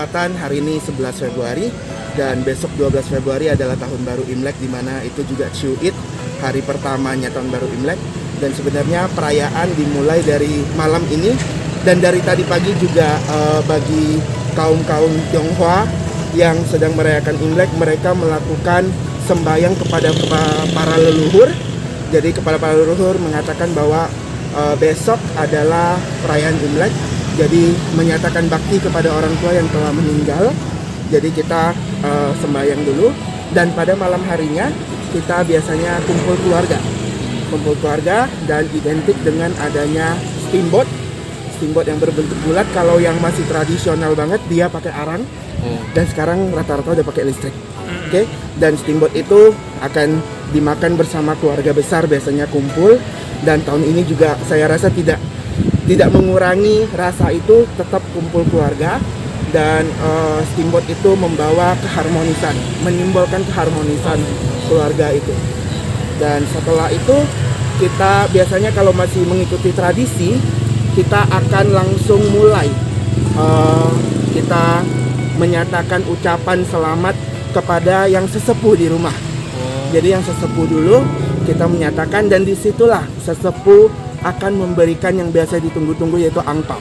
bertepatan hari ini 11 Februari dan besok 12 Februari adalah tahun baru Imlek, di mana itu juga Ciu Id, hari pertamanya tahun baru Imlek. Dan sebenarnya perayaan dimulai dari malam ini, dan dari tadi pagi juga bagi kaum-kaum Tionghoa yang sedang merayakan Imlek, mereka melakukan sembahyang kepada para leluhur. Jadi kepada para leluhur mengatakan bahwa besok adalah perayaan Imlek, jadi menyatakan bakti kepada orang tua yang telah meninggal. Jadi kita sembahyang dulu, dan pada malam harinya kita biasanya kumpul keluarga dan identik dengan adanya steamboat yang berbentuk bulat. Kalau yang masih tradisional banget dia pakai arang, dan sekarang rata-rata udah pakai listrik. Oke. Dan steamboat itu akan dimakan bersama keluarga besar, biasanya kumpul. Dan tahun ini juga saya rasa tidak mengurangi rasa itu, tetap kumpul keluarga. Dan steamboat itu membawa keharmonisan, menimbulkan keharmonisan keluarga itu. Dan setelah itu kita biasanya kalau masih mengikuti tradisi, kita akan langsung mulai kita menyatakan ucapan selamat kepada yang sesepuh di rumah. Jadi yang sesepuh dulu kita menyatakan, dan disitulah sesepuh akan memberikan yang biasa ditunggu-tunggu, yaitu angpau.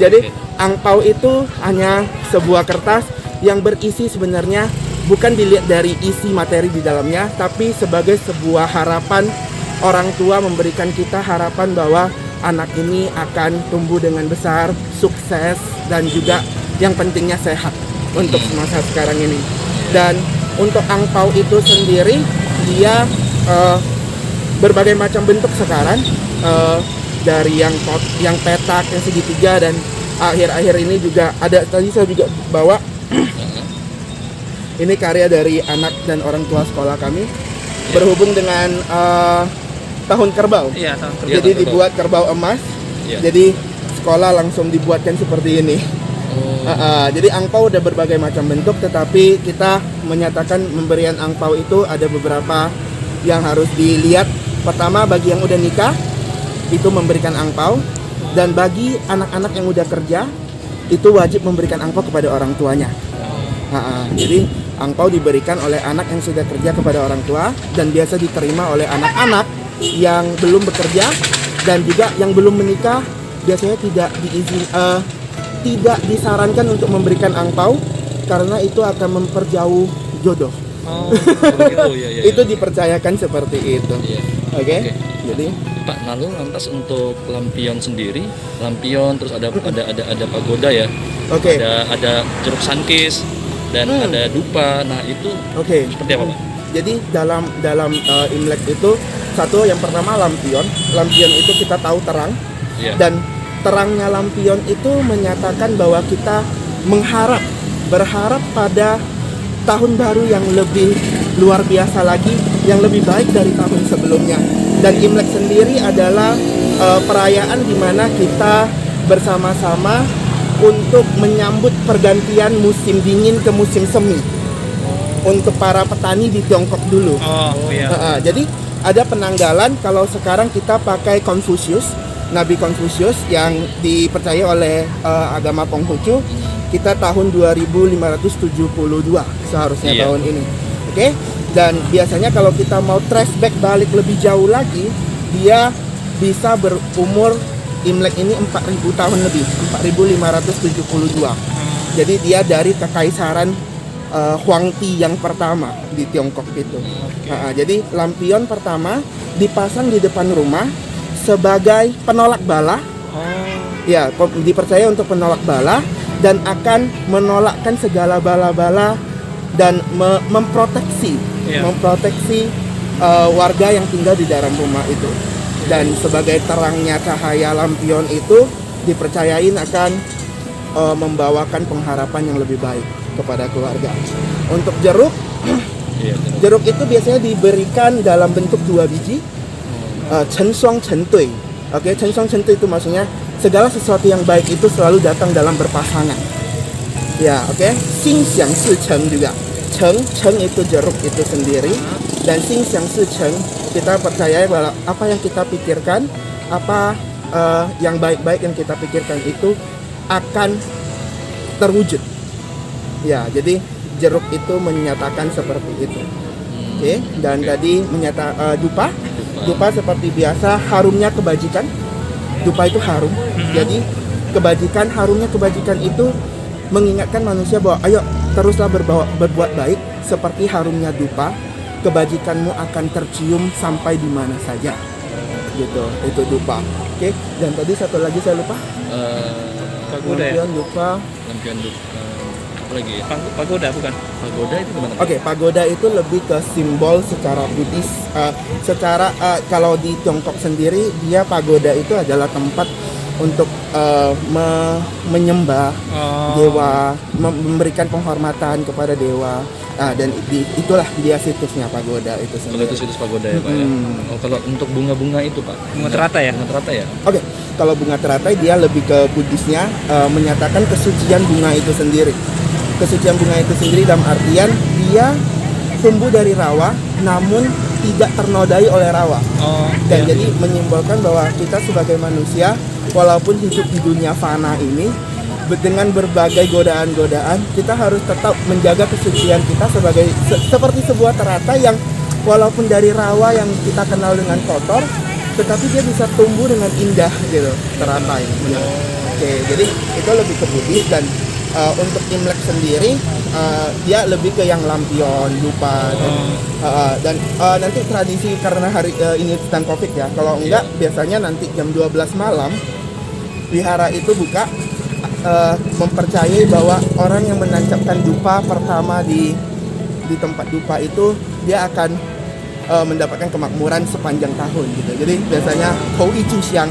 Jadi angpau itu hanya sebuah kertas yang berisi, sebenarnya bukan dilihat dari isi materi di dalamnya, tapi sebagai sebuah harapan orang tua memberikan kita harapan bahwa anak ini akan tumbuh dengan besar, sukses, dan juga yang pentingnya sehat untuk masa sekarang ini. Dan untuk angpau itu sendiri dia berbagai macam bentuk sekarang, dari yang petak, yang segitiga, dan akhir-akhir ini juga ada, tadi saya juga bawa ini karya dari anak dan orang tua sekolah kami, berhubung dengan tahun kerbau. Jadi dibuat kerbau emas. Jadi sekolah langsung dibuatkan seperti ini. Jadi angpau udah berbagai macam bentuk, tetapi kita menyatakan memberian angpau itu ada beberapa yang harus dilihat. Pertama, bagi yang udah nikah itu memberikan angpau, dan bagi anak-anak yang udah kerja itu wajib memberikan angpau kepada orang tuanya. Jadi angpau diberikan oleh anak yang sudah kerja kepada orang tua, dan biasa diterima oleh anak-anak yang belum bekerja dan juga yang belum menikah. Biasanya tidak disarankan untuk memberikan angpau karena itu akan memperjauh jodoh. Itu dipercayakan seperti itu. Oke. Jadi Pak, lalu lantas untuk lampion sendiri, terus ada pagoda ya. Ada jeruk sankis dan ada dupa. Nah, itu seperti apa, Pak? Jadi dalam Imlek itu, satu, yang pertama lampion itu kita tahu terang. Dan terangnya lampion itu menyatakan bahwa kita berharap pada tahun baru yang lebih luar biasa lagi, yang lebih baik dari tahun sebelumnya. Dan Imlek sendiri adalah perayaan di mana kita bersama-sama untuk menyambut pergantian musim dingin ke musim semi untuk para petani di Tiongkok dulu. Jadi ada penanggalan. Kalau sekarang kita pakai Konfusius, Nabi Konfusius yang dipercaya oleh agama Konghucu, kita tahun 2572 seharusnya tahun ini. Oke. Dan biasanya kalau kita mau trace back balik lebih jauh lagi, dia bisa berumur Imlek ini 4000 tahun lebih, 4572. Jadi dia dari kekaisaran Huangti yang pertama di Tiongkok itu. Jadi lampion pertama dipasang di depan rumah sebagai penolak bala. Ya, dipercaya untuk penolak bala dan akan menolakkan segala bala-bala dan memproteksi warga yang tinggal di dalam rumah itu. Dan sebagai terangnya cahaya lampion itu dipercayain akan membawakan pengharapan yang lebih baik kepada keluarga. Untuk jeruk, jeruk itu biasanya diberikan dalam bentuk 2 biji. Chen Shuang Chen Dui. Oke, Chen Shuang Chen Dui itu maksudnya segala sesuatu yang baik itu selalu datang dalam berpasangan. Ya, oke. Xing Xiang Si Cheng juga. Cheng itu jeruk itu sendiri, dan Xing Xiang Si Cheng kita percaya bahwa apa yang kita pikirkan, apa yang baik-baik yang kita pikirkan itu akan terwujud. Ya, jadi jeruk itu menyatakan seperti itu. Oke, dan tadi dupa seperti biasa, harumnya kebajikan. Dupa itu harum. Jadi harumnya kebajikan itu mengingatkan manusia bahwa ayo teruslah berbuat baik seperti harumnya dupa. Kebajikanmu akan tercium sampai di mana saja. Gitu, itu dupa. Oke, dan tadi satu lagi saya lupa. Pagoda ya? Lampion dupa. Apa lagi ya? Pagoda bukan? Pagoda itu gimana? Oke, pagoda itu lebih ke simbol secara Buddhis. Kalau di Tiongkok sendiri, dia pagoda itu adalah tempat untuk menyembah dewa, memberikan penghormatan kepada dewa. Dan itulah dia situsnya pagoda itu sendiri. Kalau itu situs pagoda ya Pak ya. Kalau untuk bunga-bunga itu Pak? Bunga teratai ya? Bunga teratai ya? Oke, kalau bunga teratai dia lebih ke Buddhisnya, menyatakan kesucian bunga itu sendiri. Kesucian bunga itu sendiri dalam artian dia tumbuh dari rawa, namun tidak ternodai oleh rawa. Dan jadi menyimbolkan bahwa kita sebagai manusia, walaupun hidup di dunia fana ini, dengan berbagai godaan-godaan, kita harus tetap menjaga kesucian kita seperti sebuah teratai yang walaupun dari rawa yang kita kenal dengan kotor, tetapi dia bisa tumbuh dengan indah gitu, teratai. Oke, jadi itu lebih ke Buddhis. Dan untuk Imlek sendiri dia lebih ke yang lampion, dupa, dan nanti tradisi karena hari ini sedang Covid ya. Kalau enggak biasanya nanti jam 12 malam wihara itu buka, mempercayai bahwa orang yang menancapkan dupa pertama di tempat dupa itu dia akan mendapatkan kemakmuran sepanjang tahun gitu. Jadi biasanya Hou Itu yang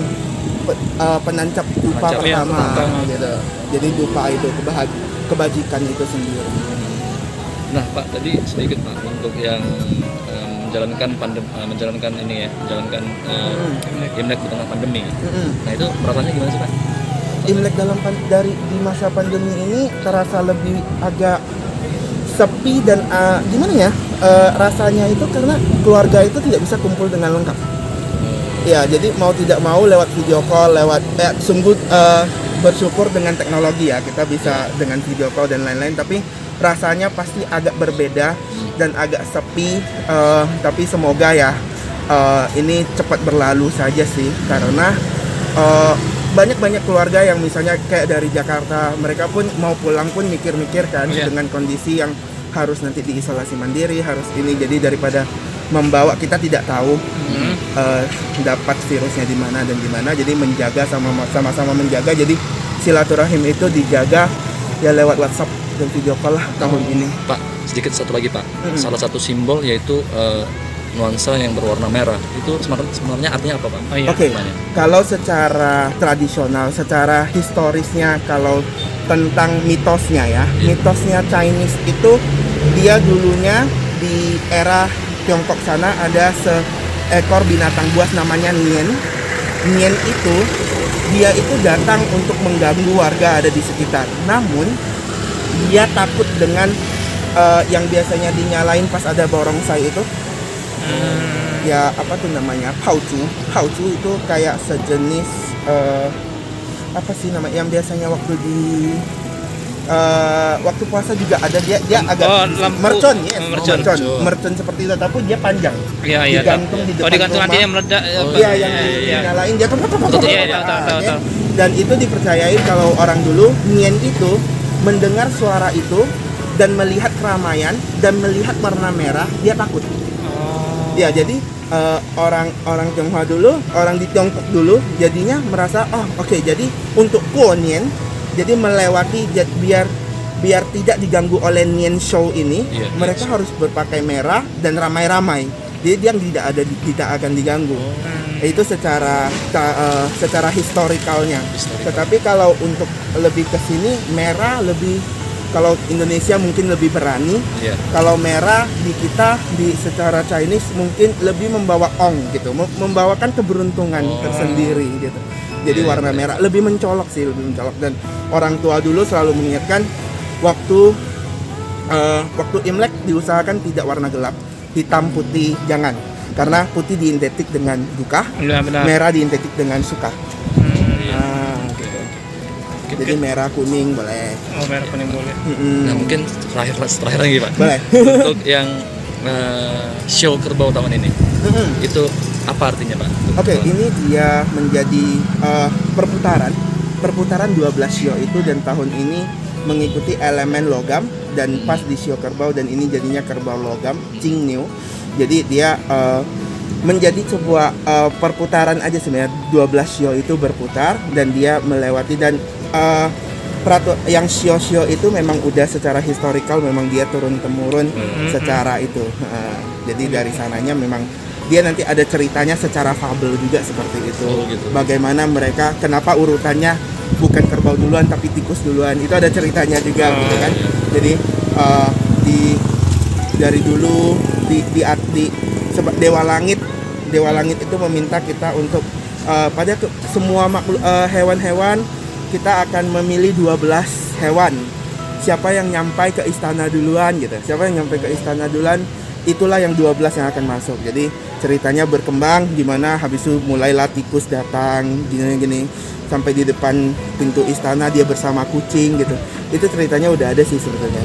penancap dupa pertama gitu. Jadi dupa itu kebajikan itu sendiri. Nah Pak, tadi sedikit Pak untuk yang menjalankan Imlek di tengah pandemi. Nah itu perasaannya gimana sih Pak? Imlek di masa pandemi ini terasa lebih agak sepi dan gimana ya, rasanya itu karena keluarga itu tidak bisa kumpul dengan lengkap. Ya, jadi mau tidak mau lewat video call, sungguh bersyukur dengan teknologi ya, kita bisa dengan video call dan lain-lain, tapi rasanya pasti agak berbeda dan agak sepi, tapi semoga ya ini cepat berlalu saja sih, karena banyak keluarga yang misalnya kayak dari Jakarta, mereka pun mau pulang pun mikir-mikir kan dengan kondisi yang harus nanti diisolasi mandiri, harus ini, jadi daripada membawa, kita tidak tahu dapat virusnya di mana dan di mana, jadi menjaga sama-sama menjaga, jadi silaturahim itu dijaga ya lewat WhatsApp dan video call lah tahun ini. Pak, sedikit satu lagi Pak, salah satu simbol yaitu nuansa yang berwarna merah, itu sebenarnya artinya apa Pak? Oke, kalau secara tradisional, secara historisnya, kalau tentang mitosnya ya, mitosnya Chinese itu dia dulunya di era Tiongkok sana ada seekor binatang buas namanya Nian. Nian itu dia itu datang untuk mengganggu warga ada di sekitar. Namun dia takut dengan yang biasanya dinyalain pas ada barongsai itu. Ya apa tuh namanya, Haucu itu kayak sejenis apa sih namanya yang biasanya waktu waktu puasa juga ada, dia agak mercon seperti itu, tapi dia panjang. Digantung di depan digantung rumah. nantinya meledak. Iya, yang dinyalain dia tahu. Dan itu dipercayai kalau orang dulu Nian itu mendengar suara itu dan melihat keramaian dan melihat warna merah, dia takut. Ya, jadi orang Tionghoa dulu, orang di Tiongkok dulu jadinya merasa jadi untuk Kuo-Nian, jadi melewati biar tidak diganggu oleh Nian Show ini, mereka harus berpakai merah dan ramai-ramai. Jadi dia tidak akan diganggu. Itu secara historikalnya. Tetapi kalau untuk lebih ke sini, merah lebih, kalau Indonesia mungkin lebih berani. Kalau merah di kita secara Chinese mungkin lebih membawa gitu, membawakan keberuntungan tersendiri gitu. Jadi warna merah lebih mencolok dan orang tua dulu selalu mengingatkan waktu Imlek diusahakan tidak warna gelap, hitam putih jangan, karena putih diidentikan dengan duka, merah diidentikan dengan suka. Jadi merah kuning boleh. Oh, merah kuning boleh. Nah mungkin terakhir lagi Pak. Boleh. Untuk yang show kerbau tahun ini, itu apa artinya Pak? Oke, ini dia menjadi perputaran 12 show itu, dan tahun ini mengikuti elemen logam dan pas di show kerbau, dan ini jadinya kerbau logam Qing New. Jadi dia menjadi sebuah perputaran aja sebenarnya, 12 show itu berputar dan dia melewati, dan yang show itu memang udah secara historical, memang dia turun temurun secara itu. Jadi dari sananya memang dia nanti ada ceritanya secara fabel juga seperti itu. Gitu. Bagaimana mereka, kenapa urutannya bukan kerbau duluan tapi tikus duluan, itu ada ceritanya juga gitu kan. Jadi dari dulu Dewa Langit itu meminta kita untuk pada semua hewan-hewan kita akan memilih 12 hewan. Siapa yang nyampai ke istana duluan gitu. Siapa yang nyampai ke istana duluan, itulah yang 12 yang akan masuk. Jadi ceritanya berkembang gimana habis itu mulailah tikus datang gini sampai di depan pintu istana dia bersama kucing gitu. Itu ceritanya udah ada sih sebetulnya.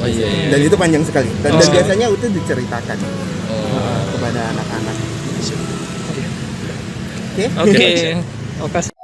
Dan itu panjang sekali. Dan biasanya itu diceritakan kepada anak-anak. Oke. Oke.